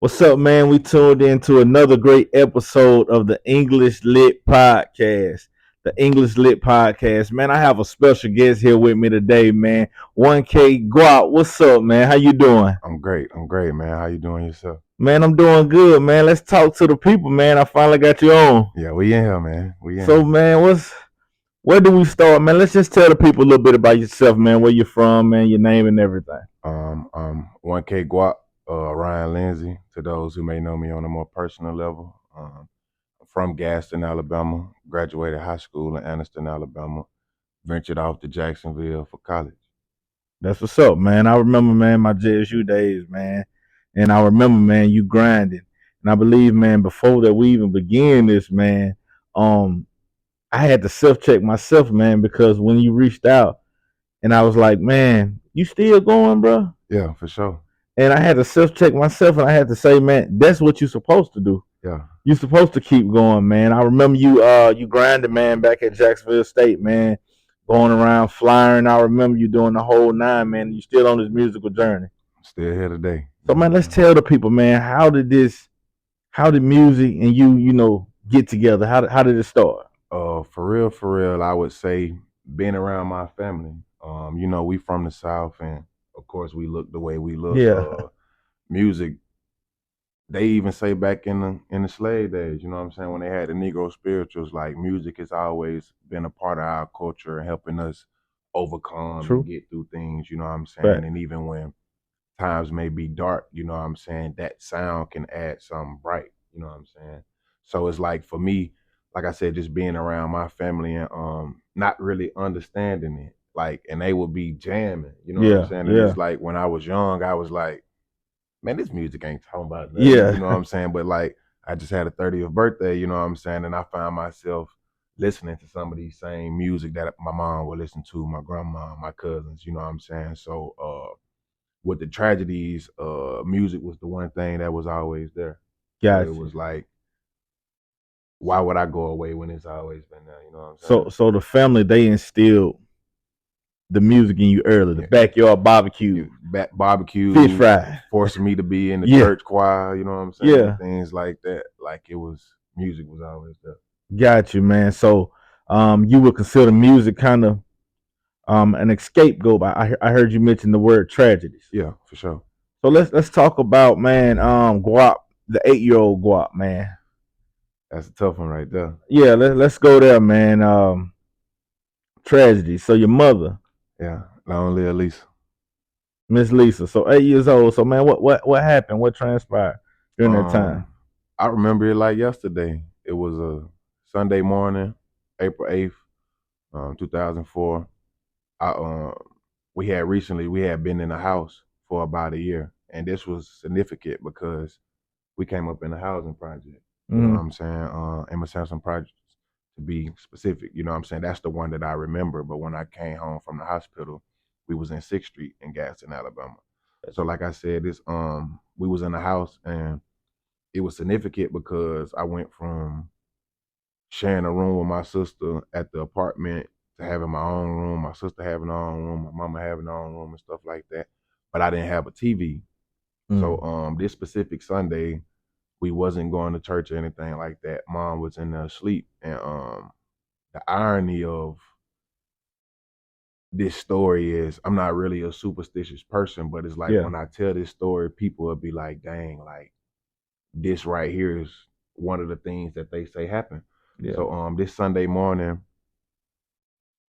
What's up, man? We tuned into another great episode of the English Lit Podcast. The English Lit Podcast. Man, I have a special guest here with me today, man. 1K Guap. What's up, man? How you doing? I'm great. I'm great, man. How you doing yourself? Man, I'm doing good, man. Let's talk to the people, man. I finally got you on. Yeah, we in here, man. We in So, here. man, where do we start, man? Let's just tell the people a little bit about yourself, man. Where you're from, man, your name and everything. 1K Guap, Ryan Lindsay. To those who may know me on a more personal level, I'm from Gaston, Alabama. Graduated high school in Anniston, Alabama. Ventured off to Jacksonville for college. That's what's up, man. I remember, man, my JSU days, man. And I remember, man, you grinding. And I believe, man, before that we even begin this, man, um, I had to self check myself, man, because when you reached out and I was like, man, you still going, bro? Yeah, for sure. And I had to self check myself and I had to say, man, that's what you're supposed to do. Yeah. You're supposed to keep going, man. I remember you grinded, man, back at Jacksonville State, man, going around flying. I remember you doing the whole nine, man. You still on this musical journey. Still here today. So, man, let's tell the people, man, how did music and you get together? How did it start? For real, I would say being around my family. We from the South, and of course we look the way we look. Yeah, Music, they even say back in the slave days, you know what I'm saying, when they had the Negro spirituals, like music has always been a part of our culture, helping us overcome and true. get through things, you know what I'm saying? Right. And even when times may be dark, you know what I'm saying, that sound can add something bright, you know what I'm saying? So it's like for me, like I said, just being around my family and not really understanding it. Like, and they would be jamming, you know what I'm Yeah, saying? And yeah, it's like when I was young, I was like, man, this music ain't talking about nothing, you know what yeah. I'm saying? But like, I just had a 30th birthday, you know what I'm saying? And I found myself listening to some of these same music that my mom would listen to, my grandma, my cousins, you know what I'm saying? So, with the tragedies, music was the one thing that was always there. So it Gotcha. was like, why would I go away when it's always been there? You know what I'm saying? So the family they instilled the music in you early, the Yeah. backyard barbecue, fish Barbecue, fry. forcing me to be in the Yeah, church choir, you know what I'm saying? yeah. Things like that. Like it was, music was always there. Got you, man. So you would consider music kind of an scapegoat. I heard you mention the word tragedies. Yeah, for sure. So let's talk about, man, Guap, the 8-year-old Guap, man. That's a tough one right there. Yeah, let's go there, man. Tragedy. So your mother, Yeah, long live Lisa. Miss Lisa. So 8 years old. So, man, what happened? What transpired during that time? I remember it like yesterday. It was a Sunday morning, April 8th, 2004. I we had been in the house for about a year, and this was significant because we came up in a housing project. You know what Mm-hmm. I'm saying? Emma Sampson projects to be specific. You know what I'm saying? That's the one that I remember. But when I came home from the hospital, we was in 6th Street in Gaston, Alabama. So like I said, this we was in the house, and it was significant because I went from sharing a room with my sister at the apartment to having my own room, my sister having her own room, my mama having her own room and stuff like that. But I didn't have a TV. So Mm. this specific Sunday, we wasn't going to church or anything like that. Mom was in there asleep. And the irony of this story is I'm not really a superstitious person, but it's like Yeah, when I tell this story, people will be like, dang, like this right here is one of the things that they say happened. yeah, So this Sunday morning,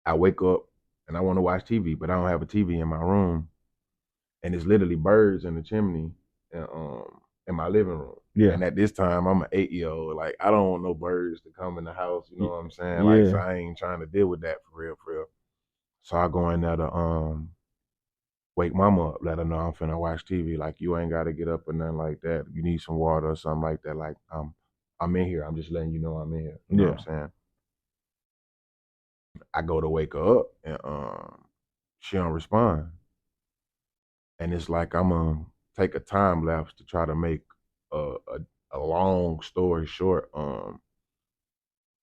I wake up and I want to watch TV, but I don't have a TV in my room, and it's literally birds in the chimney, and, in my living room. yeah, And at this time, I'm an 8-year-old. Like I don't want no birds to come in the house. You know y- what I'm saying? Like so, yeah. I ain't trying to deal with that for real, for real. So I go in there to wake mama up, let her know I'm finna watch TV. Like you ain't got to get up or nothing like that. You need some water or something like that. Like I'm in here. I'm just letting you know I'm in here. You know what I'm Yeah. saying? I go to wake her up, and she don't respond. And it's like I'm gonna take a time lapse to try to make a long story short.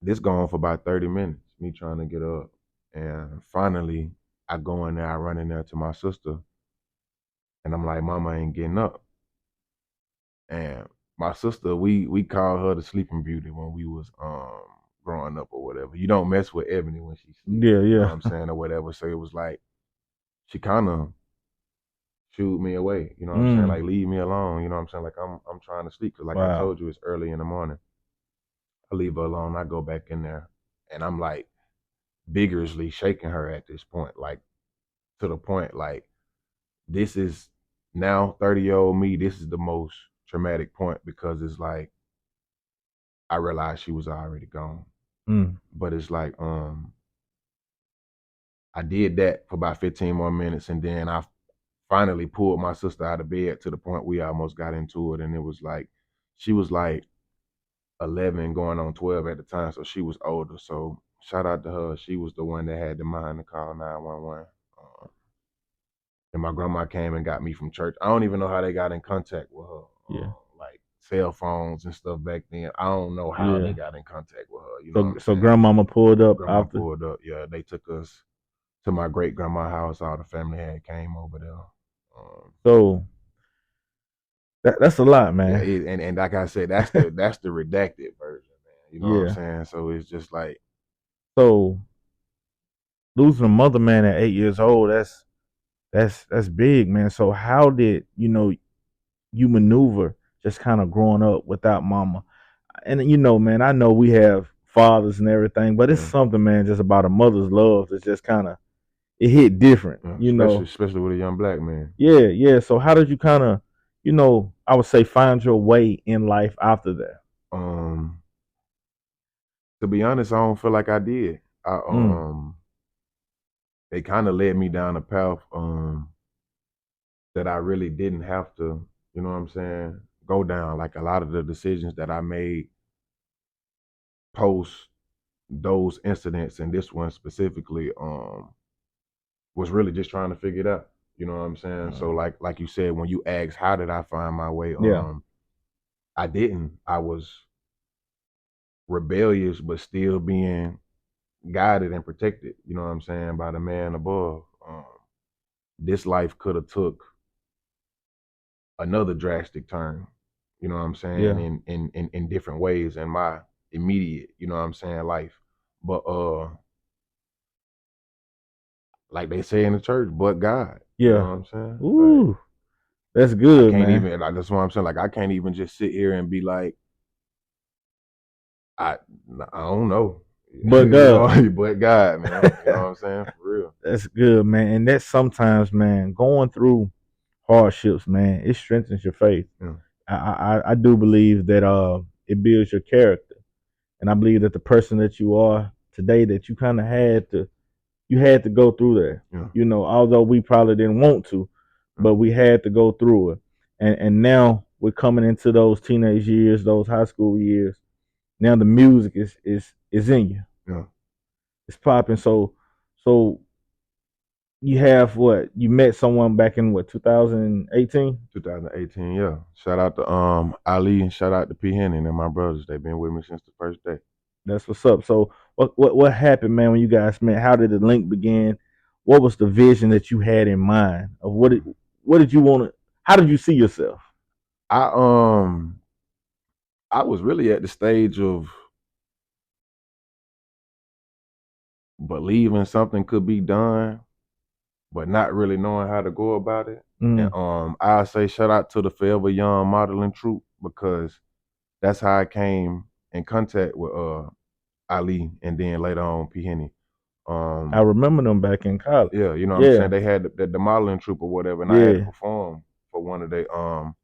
This going for about 30 minutes, me trying to get up. And finally I go in there, I run in there to my sister, and I'm like, Mama ain't getting up. And my sister, we called her the sleeping beauty when we was growing up or whatever. You don't mess with Ebony when she sleep, Yeah, you know yeah. what I'm saying, or whatever. So it was like she kind of shooed me away, you know what I'm saying, Mm. like leave me alone, you know what I'm saying, like I'm trying to sleep because like I Wow. told you, it's early in the morning. I leave her alone. I go back in there, and I'm like vigorously shaking her at this point, like to the point like this is now 30-year-old me. This is the most traumatic point because it's like I realized she was already gone. Mm. But it's like I did that for about 15 more minutes, and then I finally pulled my sister out of bed to the point we almost got into it, and it was like she was like 11 going on 12 at the time, so she was older. So shout out to her. She was the one that had the mind to call 911. And my grandma came and got me from church. I don't even know how they got in contact with her. Yeah. Like cell phones and stuff back then. I don't know how they Yeah. got in contact with her. You know what So I'm so saying? grandmama pulled up Grandma after. pulled up. Yeah, they took us to my great grandma's house. All the family had came over there. So that's a lot, Yeah, man. and like I said, that's the redacted version, man. You know what I'm Yeah. saying? So it's just like So losing a mother, man, at 8 years old, that's big, man. So how did you maneuver just kind of growing up without mama? And man, I know we have fathers and everything, but it's yeah, something, man, just about a mother's love that's just kind of it hit different, yeah, you know. especially with a young black man. Yeah, yeah. So how did you kind of, I would say find your way in life after that? Um, to be honest, I don't feel like I did. I Mm, They kind of led me down a path that I really didn't have to, you know what I'm saying, go down. Like a lot of the decisions that I made post those incidents and this one specifically was really just trying to figure it out. You know what I'm saying? So like you said, when you asked how did I find my way, yeah, I didn't. I was rebellious but still being guided and protected, you know what I'm saying, by the man above. This life could have took another drastic turn, you know what I'm saying, yeah, in different ways in my immediate, you know what I'm saying, life. But like they say in the church, but God, you know yeah. what I'm saying? Like Ooh, that's I good, can't man. even like that's what I'm saying. Like I can't even just sit here and be like, I I don't know. But You God, know, but God, man. You know what I'm saying? For real. that's good, man. And that's sometimes, man, going through hardships, man, it strengthens your faith. Yeah, I do believe that it builds your character, and I believe that the person that you are today, that you kind of had to go through that. yeah, Although we probably didn't want to, yeah, but we had to go through it. And now we're coming into those teenage years, those high school years. Now the music is in you. yeah. It's popping. So you have what? You met someone back in what, 2018? 2018, yeah. Shout out to Ali and shout out to P Henry and my brothers. They've been with me since the first day. That's what's up. So what happened, man, when you guys met? How did the link begin? What was the vision that you had in mind of what did you want to? How did you see yourself? I um I was really at the stage of believing something could be done, but not really knowing how to go about it. And Mm, I say shout out to the Forever Young modeling troupe because that's how I came in contact with Ali and then later on P Henny. I remember them back in college. Yeah, you know what I'm saying? Yeah, They had the modeling troupe or whatever, and I had to yeah. perform for one of they for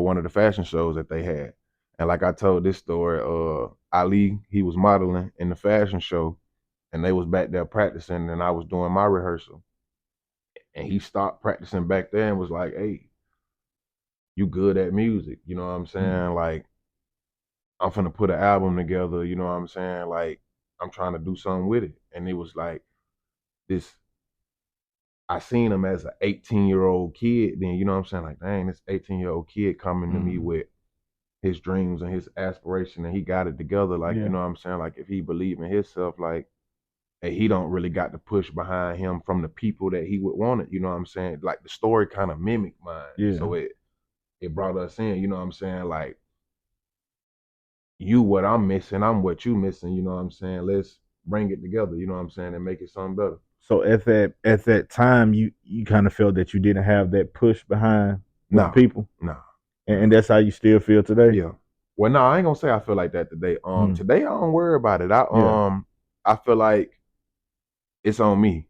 one of the fashion shows that they had. And like I told this story, Ali, he was modeling in the fashion show and they was back there practicing and I was doing my rehearsal. And he stopped practicing back there and was like, "Hey, you good at music." You know what I'm Mm, saying? Like, I'm finna put an album together, you know what I'm saying? Like, I'm trying to do something with it. And it was like this I seen him as an 18-year-old kid, then you know what I'm saying? Like, dang, this 18-year-old kid coming to me mm, with his dreams and his aspiration and he got it together. Like, you yeah, know what I'm saying? Like if he believe in himself, like and he don't really got the push behind him from the people that he would want it. You know what I'm saying? Like the story kind of mimicked mine. yeah. So it brought us in, you know what I'm saying? Like, you what I'm missing, I'm what you missing, you know what I'm saying? Let's bring it together, you know what I'm saying, and make it something better. So at that time, you kind of felt that you didn't have that push behind with the No, people, no, and that's how you still feel today. yeah. Well, no, I ain't gonna say I feel like that today. Mm. Today I don't worry about it. Yeah, I feel like it's on me.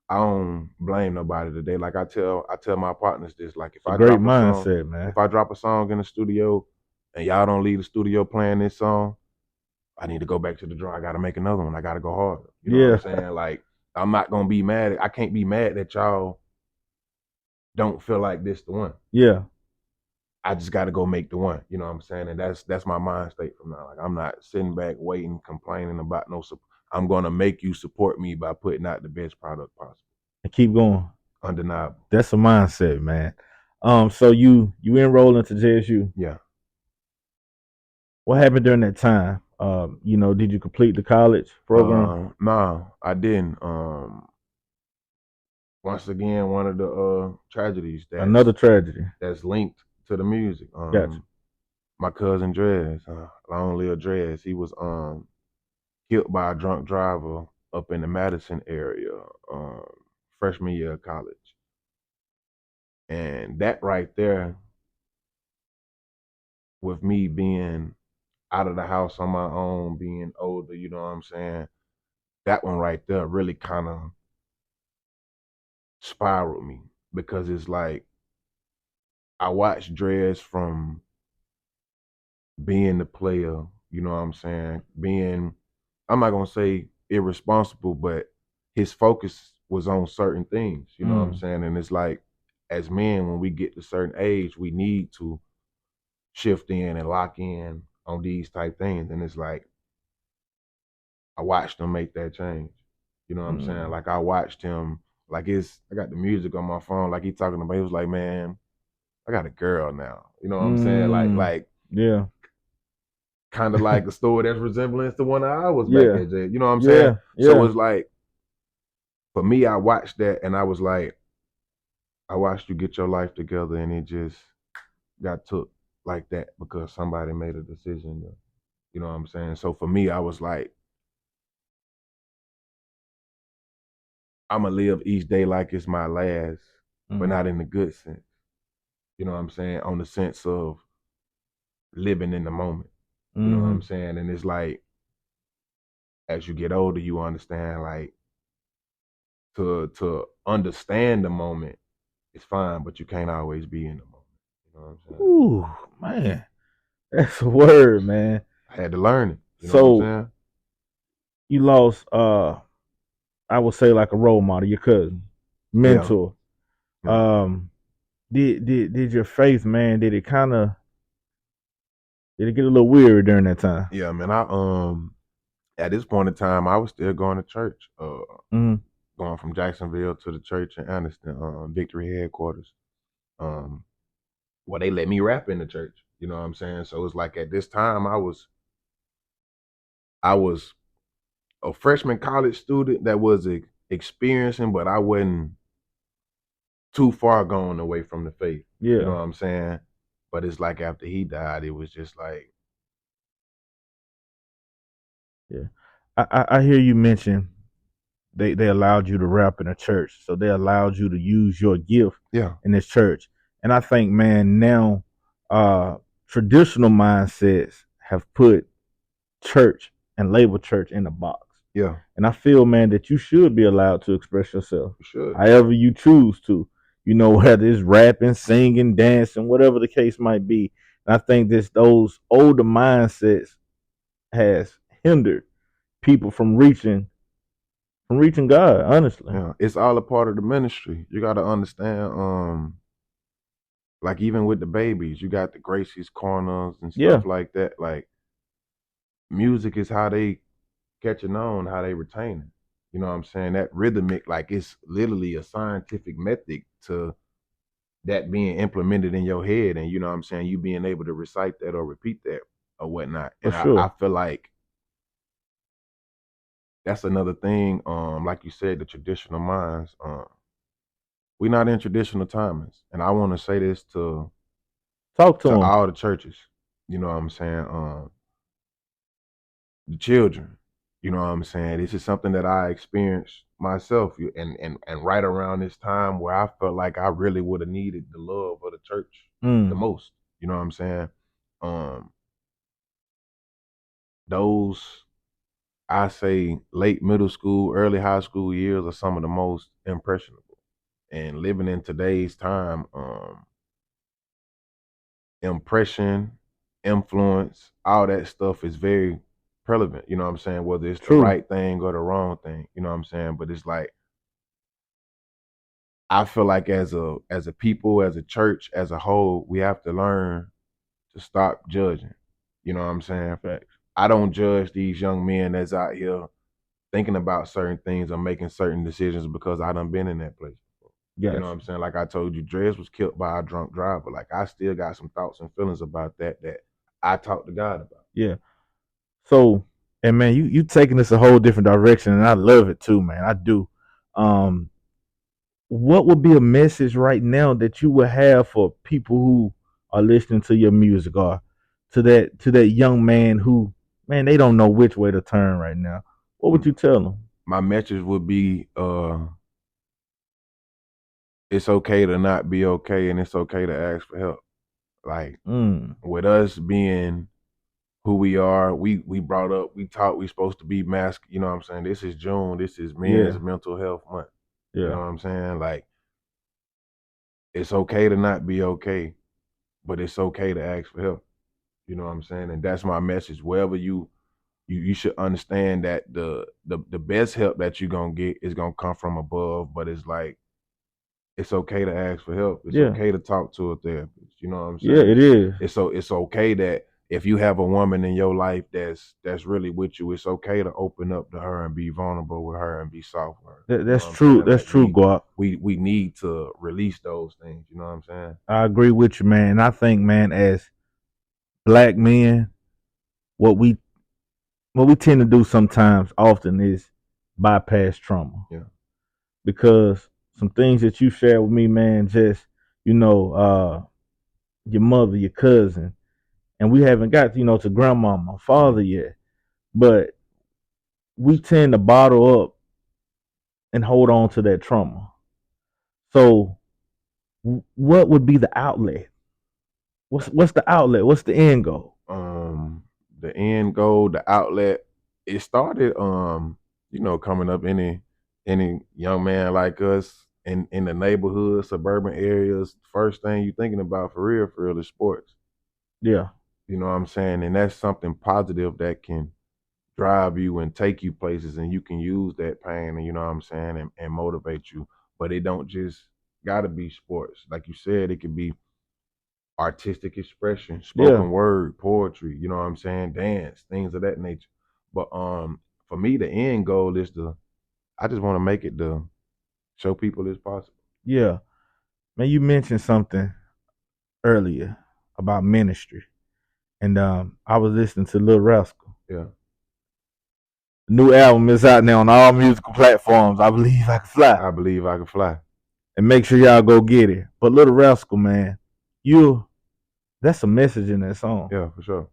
I don't blame nobody today. Like I tell my partners this. Like it's a great mindset, man. if I drop a song in the studio, and y'all don't leave the studio playing this song, I need to go back to the drawing. I got to make another one. I got to go harder. You know what I'm Yeah, saying? Like, I'm not gonna be mad. I can't be mad that y'all don't feel like this the one. yeah. I just got to go make the one. You know what I'm saying? And that's my mind state from now. Like, I'm not sitting back waiting, complaining about no support. I'm gonna make you support me by putting out the best product possible. And keep going. Undeniable. That's a mindset, man. So you enrolled into JSU. Yeah. What happened during that time? Did you complete the college program? No, I didn't. Once again, one of the tragedies Another tragedy. that's linked to the music. Gotcha. My cousin Drez, long live Drez, he was killed by a drunk driver up in the Madison area, freshman year of college. And that right there, with me being out of the house on my own, being older, you know what I'm saying? That one right there really kind of spiraled me, because it's like I watched Drez from being the player, you know what I'm saying? Being, I'm not gonna say irresponsible, but his focus was on certain things, you know what I'm Mm, saying? And it's like, as men, when we get to a certain age, we need to shift in and lock in on these type things. And it's like, I watched him make that change. You know what I'm saying? mm, Like, I watched him, like, I got the music on my phone, like he talking about, he was like, man, I got a girl now. You know what I'm saying? mm. Yeah, Kind of like a story that's resemblance to one I was back yeah, at J. You know what I'm saying? yeah, So yeah. it's like, for me, I watched that and I was like, I watched you get your life together, and it just got took like that because somebody made a decision. You know what I'm saying? So for me, I was like, I'm gonna live each day like it's my last, but Mm, not in the good sense. You know what I'm saying? On the sense of living in the moment. You know what mm-hmm. I'm saying? And it's like, as you get older, you understand, like, to understand the moment is fine, but you can't always be in the moment. You know what I'm saying? Ooh, man, that's a word, man. I had to learn it. You know what I'm So saying? you lost, I would say like a role model, your cousin, Yeah, mentor. yeah, Um, did your faith, man? Did it get a little weird during that time? yeah, man. I at this point in time, I was still going to church. Mm, Going from Jacksonville to the church in Anniston, Victory headquarters. Um, well, they let me rap in the church. You know what I'm saying? So it's like, at this time, I was a freshman college student that was experiencing, but I wasn't too far gone away from the faith. You know yeah, what I'm saying? But it's like, after he died, it was just like, yeah. I hear you mention they allowed you to rap in a church, so they allowed you to use your gift yeah, in this church. And I think, man, now uh, traditional mindsets have put church and label church in a box. yeah, And I feel, man, that you should be allowed to express yourself you should. however you choose to. Whether it's rapping, singing, dancing, whatever the case might be. And I think this those older mindsets has hindered people from reaching God, honestly. Yeah, it's all a part of the ministry. You got to understand. Like, even with the babies, you got the Gracie's corners and Yeah, stuff like that. Like, music is how they catching on, how they retain it. You know what I'm saying? That rhythmic, like, it's literally a scientific method to that being implemented in your head, and you know what I'm saying, you being able to recite that or repeat that or whatnot. for And I sure. feel like that's another thing. Like you said, the traditional minds. We're not in traditional timings, and I want to say this Talk to to him. all the churches. You know what I'm saying? The children. You know what I'm saying? This is something that I experienced myself, and right around this time where I felt like I really would have needed the love of the church the Mm. most. You know what I'm saying? Um, those I say late middle school, early high school years are some of the most impressionable. And living in today's time, impression, influence, all that stuff is very prevalent. You know what I'm saying? Whether it's the True. right thing or the wrong thing. You know what I'm saying? But it's like I feel like as a people, as a church, as a whole, we have to learn to stop judging. You know what I'm saying? Facts. I don't judge these young men that's out here thinking about certain things or making certain decisions because I done been in that place. You know what Gotcha. I'm saying? Like I told you, Dres was killed by a drunk driver. Like I still got some thoughts and feelings about that I talk to God about. Yeah. So, and man, you taking this a whole different direction, and I love it too, man. I do. Um, what would be a message right now that you would have for people who are listening to your music, or to that young man who, man, they don't know which way to turn right now? What would Mm, you tell them? My message would be it's okay to not be okay and it's okay to ask for help. Like Mm, with us being who we are, we brought up, we taught we supposed to be masked, you know what I'm saying? This is June, this is men's yeah, mental health month. You know yeah, what I'm saying? Like it's okay to not be okay, but it's okay to ask for help. You know what I'm saying? And that's my message. Wherever you should understand that the best help that you're gonna get is gonna come from above, but it's like it's okay to ask for help. It's yeah, okay to talk to a therapist. You know what I'm yeah. saying? It is. It's okay that if you have a woman in your life that's really with you, it's okay to open up to her and be vulnerable with her and be soft with her. You know That's what I'm true. saying? That's Like true, Guap. we need to release those things. You know what I'm saying? I agree with you, man. And I think, man, as black men, what we what we tend to do sometimes, often, is bypass trauma, Yeah. because some things that you shared with me, man, just your mother, your cousin, and we haven't got to grandmama, father Mhm. yet, but we tend to bottle up and hold on to that trauma. So, what would be the outlet? What's the outlet? What's the end goal? um the end goal, the outlet, it started coming up any young man like us in the neighborhood, suburban areas, first thing you thinking about for real is sports. Yeah, You know what I'm saying? And that's something positive that can drive you and take you places and you can use that pain and you know what I'm saying and motivate you. But it don't just gotta be sports. Like you said, it could be artistic expression, yeah, spoken word, poetry, you know what I'm saying, dance, things of that nature. But for me the end goal is to I just want to make it to show people it's possible. yeah. Man, you mentioned something earlier about ministry, and I was listening to Lil Rascal. Yeah. The new album is out now on all musical platforms. I believe I can fly, I believe I can fly. and make sure y'all go get it. But Little Rascal, man, you that's a message in that song, Yeah, for sure.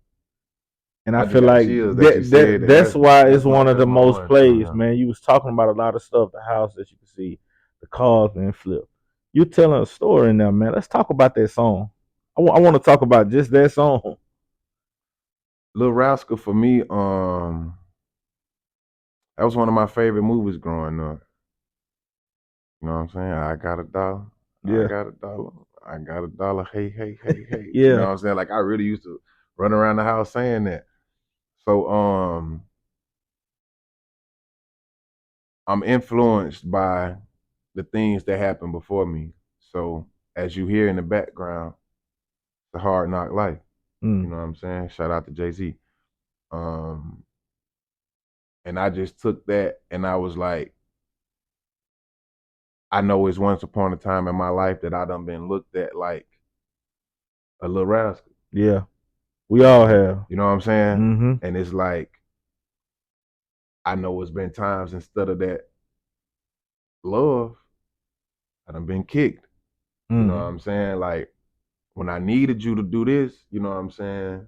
and I I just feel got like chills that you said that that. that's why it's one of That's the my most one song, plays, yeah. man. You was talking about a lot of stuff, the house that you can see, the cars being flipped. You're telling a story in there, man. Let's talk about that song. I want to talk about just that song. Lil Rascal for me, that was one of my favorite movies growing up. You know what I'm saying? I got a dollar. I Yeah, got a dollar. I got a dollar. Hey, hey, hey, hey. You know yeah, what I'm saying? Like I really used to run around the house saying that. So I'm influenced by the things that happened before me. So as you hear in the background, the hard knock life. You mm, know what I'm saying? Shout out to Jay-Z. Um, and I just took that and I was like, I know it's once upon a time in my life that I done been looked at like a little rascal. yeah. We all have. You know what I'm saying? Mm-hmm. And it's like I know it's been times instead of that love, I done been kicked. You know what Mm. I'm saying? Like when I needed you to do this, you know what I'm saying,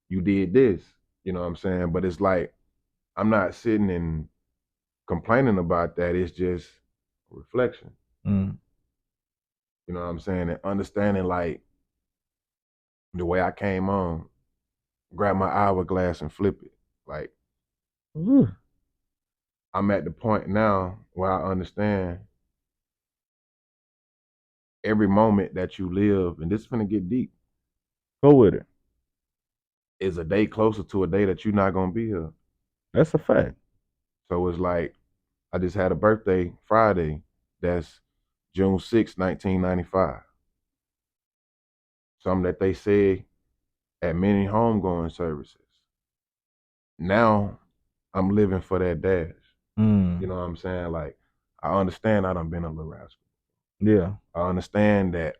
you did this, you know what I'm saying? But it's like I'm not sitting and complaining about that. It's just reflection. Mm. You know what I'm saying? And understanding like the way I came on, grab my hourglass and flip it. Like Ooh, I'm at the point now where I understand every moment that you live, and this is gonna get deep, go with it. is a day closer to a day that you're not gonna be here. That's a fact. So it's like I just had a birthday Friday. That's June 6th, 1995. Something that they say at many homegoing services. Now I'm living for that dash. You Mm. know what I'm saying? Like I understand I done been a little rascal. Yeah. I understand that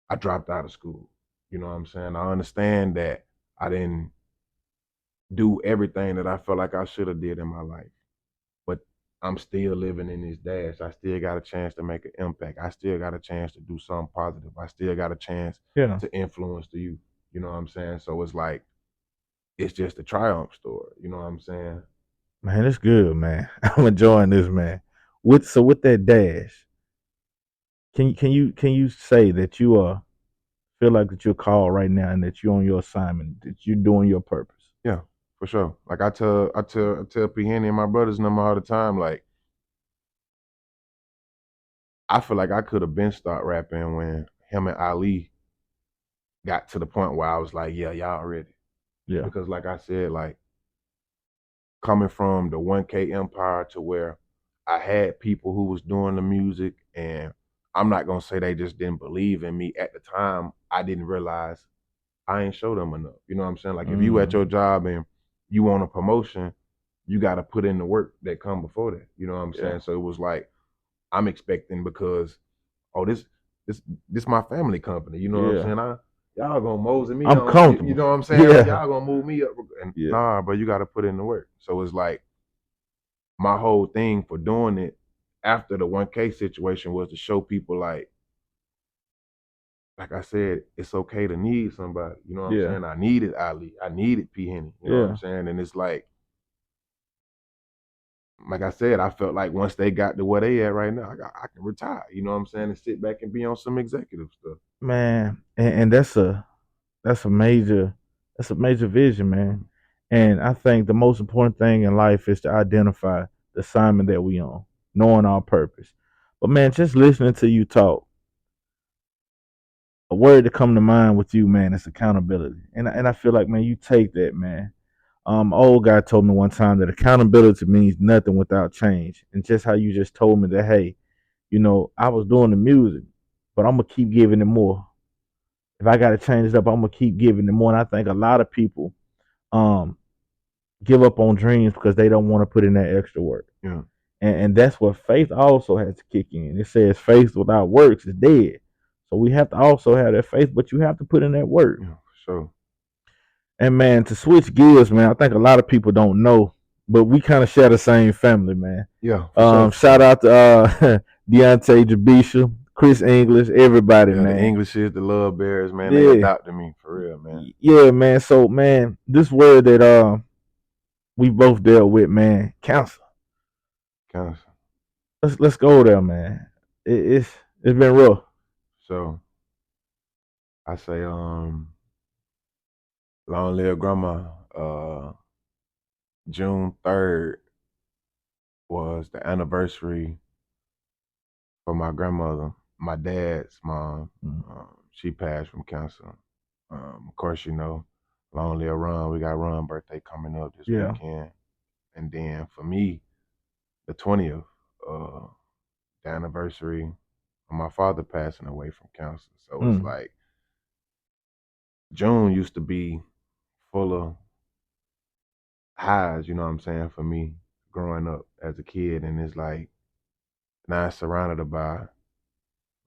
I dropped out of school. You know what I'm saying? I understand that I didn't do everything that I felt like I should have did in my life. But I'm still living in this dash. I still got a chance to make an impact. I still got a chance to do something positive. I still got a chance Yeah. to influence the youth. You know what I'm saying? So it's like it's just a triumph story. You know what I'm saying? Man, it's good, man. I'm enjoying this, man. With that dash, can you say that you feel like that you're called right now and that you're on your assignment, that you're doing your purpose? Yeah, for sure. Like I tell P Henny and my brothers and them all the time, like I feel like I could have been start rapping when him and Ali got to the point where I was like, yeah, y'all ready. Yeah. Because like I said, like coming from the 1K empire to where I had people who was doing the music, and I'm not gonna say they just didn't believe in me at the time. I didn't realize I ain't show them enough. You know what I'm saying? Like if you at your Mm. job and you want a promotion, you gotta put in the work that come before that. You know what I'm Yeah. saying? So it was like I'm expecting because oh this this my family company. You know what I'm Yeah. saying? Y'all gonna mosey me I'm on. You comfortable. know what I'm saying? Like Yeah. y'all gonna move me up. And Yeah. nah, bro, you gotta put in the work. So it's like my whole thing for doing it after the 1K situation was to show people like I said, it's okay to need somebody. You know what I'm Yeah. saying? I needed Ali. I needed P Henny. You know what I'm Yeah. saying? And it's like I said, I felt like once they got to where they at right now, I can retire. You know what I'm saying? And sit back and be on some executive stuff. Man, and that's a major that's a major vision, man. Mhm. And I think the most important thing in life is to identify the assignment that we on, knowing our purpose. But man, just listening to you talk, a word to come to mind with you, man, is accountability. And I feel like, man, you take that, man. Old guy told me one time that accountability means nothing without change. And just how you just told me that, hey, I was doing the music, but I'm gonna keep giving it more. If I gotta change it up, I'm gonna keep giving it more. And I think a lot of people um give up on dreams because they don't want to put in that extra work. Yeah, And that's what faith also has to kick in. It says faith without works is dead. So we have to also have that faith, but you have to put in that work. yeah, for sure. And man, to switch gears, man, I think a lot of people don't know, but we kind of share the same family, man. Yeah, for sure, for Shout sure. out to Deontay Jabisha, Chris English, everybody, Yeah, the man. Englishes, the Love Bears, man, they Yeah, adopted me for real, man. yeah, man. So, man, this word that we both dealt with, man, cancer. Kind of. Let's go there, man. It's been rough. So I say, long live grandma. June 3rd was the anniversary for my grandmother, my dad's mom. Mm. She passed from cancer. Of course, long live Ron. We got Ron's birthday coming up this Yeah. weekend. And then for me, the 20th, uh, the anniversary of my father passing away from cancer. So it's Mm. like June used to be full of highs, you know what I'm saying, for me growing up as a kid. And it's like now it's surrounded by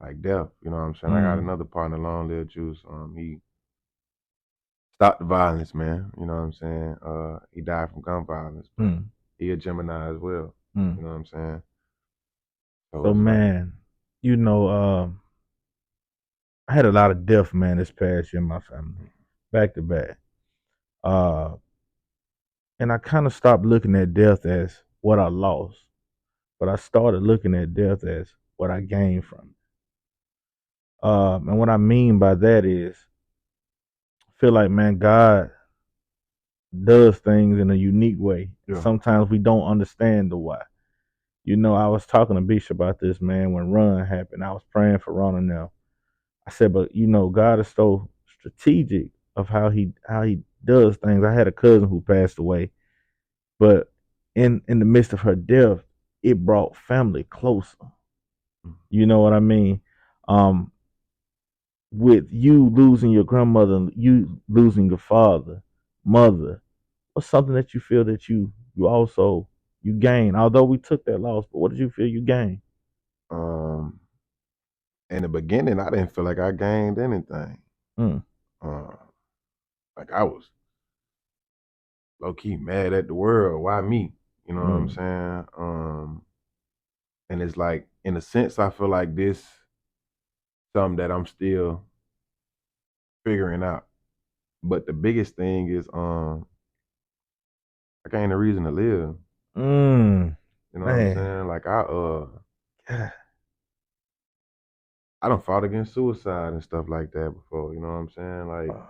like death, you know what I'm saying? I got Mm. another partner, Long Live Juice. He stopped the violence, man. You know what I'm saying? He died from gun violence, but Mm. he a Gemini as well. Mm. You know what I'm saying? So So, it's like, man, you know, I had a lot of death, man, this past year in my family, back to back. Uh, and I kind of stopped looking at death as what I lost, but I started looking at death as what I gained from it. And what I mean by that is, I feel like, man, God does things in a unique way. Yeah. Sometimes we don't understand the why. You know, I was talking to Bishop about this, man, when Run happened. I was praying for Ron and them. I said, but you know, God is so strategic of how he does things. I had a cousin who passed away, but in the midst of her death, it brought family closer. You know what I mean? Um, with you losing your grandmother, you losing your father, mother, what's something that you feel that you also you gain? Although we took that loss, but what did you feel you gained? Um, in the beginning, I didn't feel like I gained anything. Mm, Uh, like I was low key mad at the world. Why me? You know what I'm mm, saying? And it's like, in a sense, I feel like this something that I'm still figuring out. But the biggest thing is, I gained a reason to live. mm, You know what I'm man. saying? Like God. I done fought against suicide and stuff like that before. You know what I'm saying? Like Oh,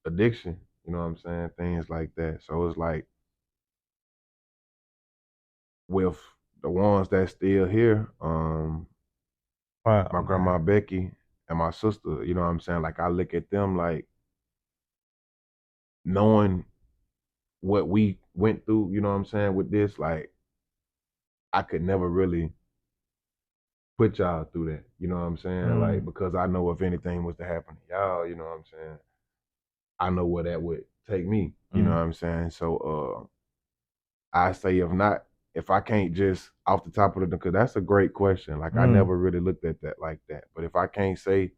addiction. You know what I'm saying? Things like that. So it's like, with the ones that's still here, wow, my man. grandma Becky and my sister, you know what I'm saying? Like I look at them like, knowing what we went through, you know what I'm saying, with this, like I could never really put y'all through that. You know what I'm saying? Like, Mm, because I know if anything was to happen to y'all, you know what I'm saying, I know where that would take me. You know what mm, I'm saying? So I say, if I can't just off the top of the, because that's a great question. Like I mm. never really looked at that like that. But if I can't say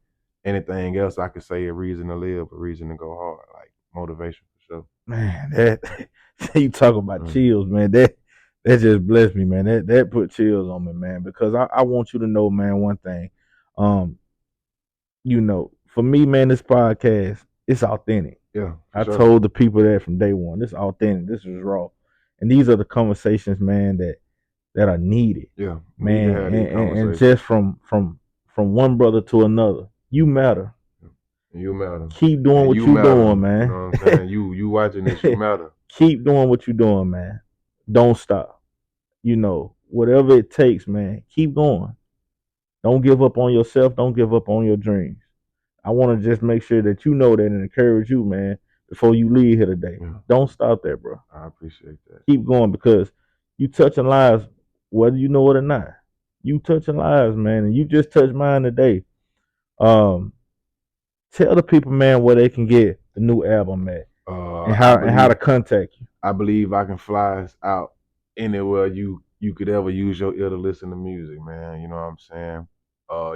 anything else, I could say a reason to live, a reason to go hard, like motivation for sure. Man, that you talk about Mm. chills, man. That just blessed me, man. That put chills on me, man. Because I want you to know, man, one thing. Um, you know, for me, man, this podcast, it's authentic. Yeah, for I sure. told the people that from day one. This is authentic. This is raw. And these are the conversations, man, that are needed. Yeah, we need to Man, have these and conversations. just from one brother to another. You matter. And you matter. Keep doing And what you you matter. doing, You know man. what I'm saying? You watching this, you matter. Keep doing what you're doing, man. Don't stop. You know, whatever it takes, man. Keep going. Don't give up on yourself. Don't give up on your dreams. I want to just make sure that you know that and encourage you, man, before you leave here today. Yeah, Don't stop there, bro. I appreciate that. Keep going because you touching lives, whether you know it or not. You touching lives, man, and you just touched mine today. Um, tell the people, man, where they can get the new album at and I how to believe contact you. I believe I can fly us out anywhere you could ever use your ear to listen to music, man. You know what I'm saying?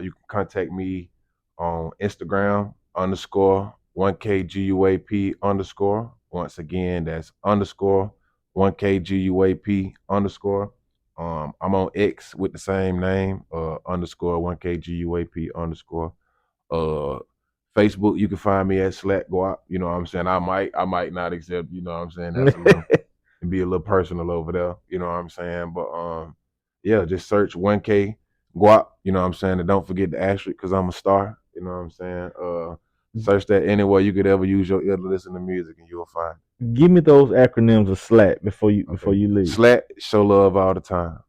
You can contact me on Instagram underscore 1KGUAP underscore. Once again, that's underscore 1KGUAP underscore. I'm on X with the same name, underscore 1KGUAP underscore. Uh, Facebook, you can find me at Slack Guap. You know what I'm saying? I might not accept, you know what I'm saying? That's a little, and be a little personal over there. You know what I'm saying? But yeah, just search 1K Guap, you know what I'm saying? And don't forget the asterisk because I'm a star. You know what I'm saying? Search that anywhere you could ever use your ear to listen to music and you'll find Give me those acronyms of SLAT before you it. Okay. leave. Slack, show love all the time.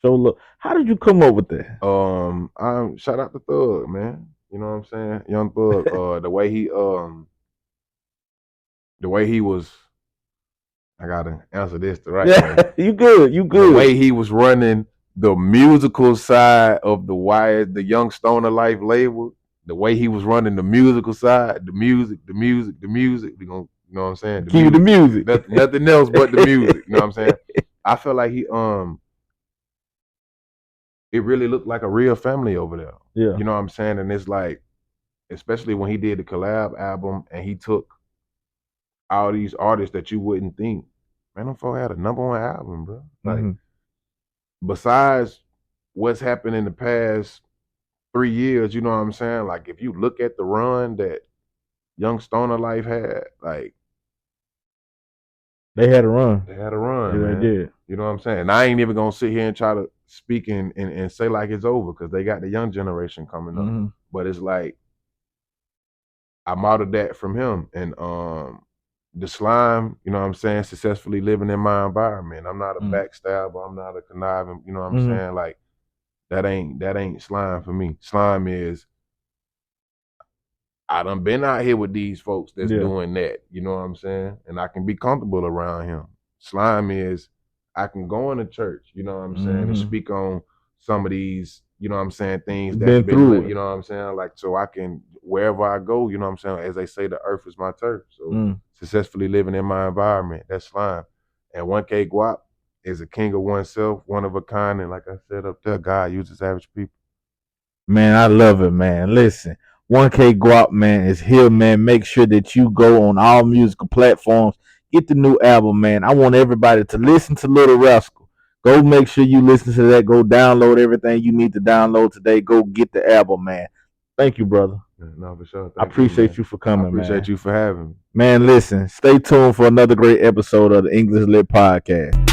So look, how did you come up with that? I'm shout out to Thug, man. You know what I'm saying? Young Thug. The way he was, I gotta answer this the right way. Yeah, you good, you The way good. he was running the musical side of the Young Stoner Life label, the way he was running the musical side, the music, you know what I'm saying? The Give you the music. music. Nothing else but the music. You know what I'm saying? I feel like it really looked like a real family over there. Yeah. You know what I'm saying? And it's like, especially when he did the collab album and he took all these artists that you wouldn't think, man, them folk had a #1 album, bro. Like, Mm-hmm. besides what's happened in the past 3 years, you know what I'm saying? Like if you look at the run that Young Stoner Life had, like They had a run. they had a run, Yeah, they man. did. You know what I'm saying? And I ain't even gonna sit here and try to speak and say like it's over because they got the young generation coming up. Mm-hmm. But it's like I modeled that from him. And the slime, you know what I'm saying, successfully living in my environment. I'm not a backstabber, I'm not a conniving, you know what I'm saying? Like that ain't slime for me. Slime is I done been out here with these folks that's doing that, you know what I'm saying? And I can be comfortable around him. Slime is I can go into church, you know what I'm saying, and speak on some of these, you know what I'm saying, things that's Been through it. you know what I'm saying? Like so I can wherever I go, you know what I'm saying, as they say, the earth is my turf. So successfully living in my environment, that's slime. And 1K Guap is a king of oneself, one of a kind, and like I said up there, God uses average people. Man, I love it, man. Listen, 1K Guap, man, is here, man. Make sure that you go on all musical platforms. Get the new album, man. I want everybody to listen to Little Rascal. Go make sure you listen to that. Go download everything you need to download today. Go get the album, man. Thank you, brother. No, for sure. I appreciate you for coming, I appreciate man. you for having me. Man, listen, stay tuned for another great episode of the EnglishLit Podcast.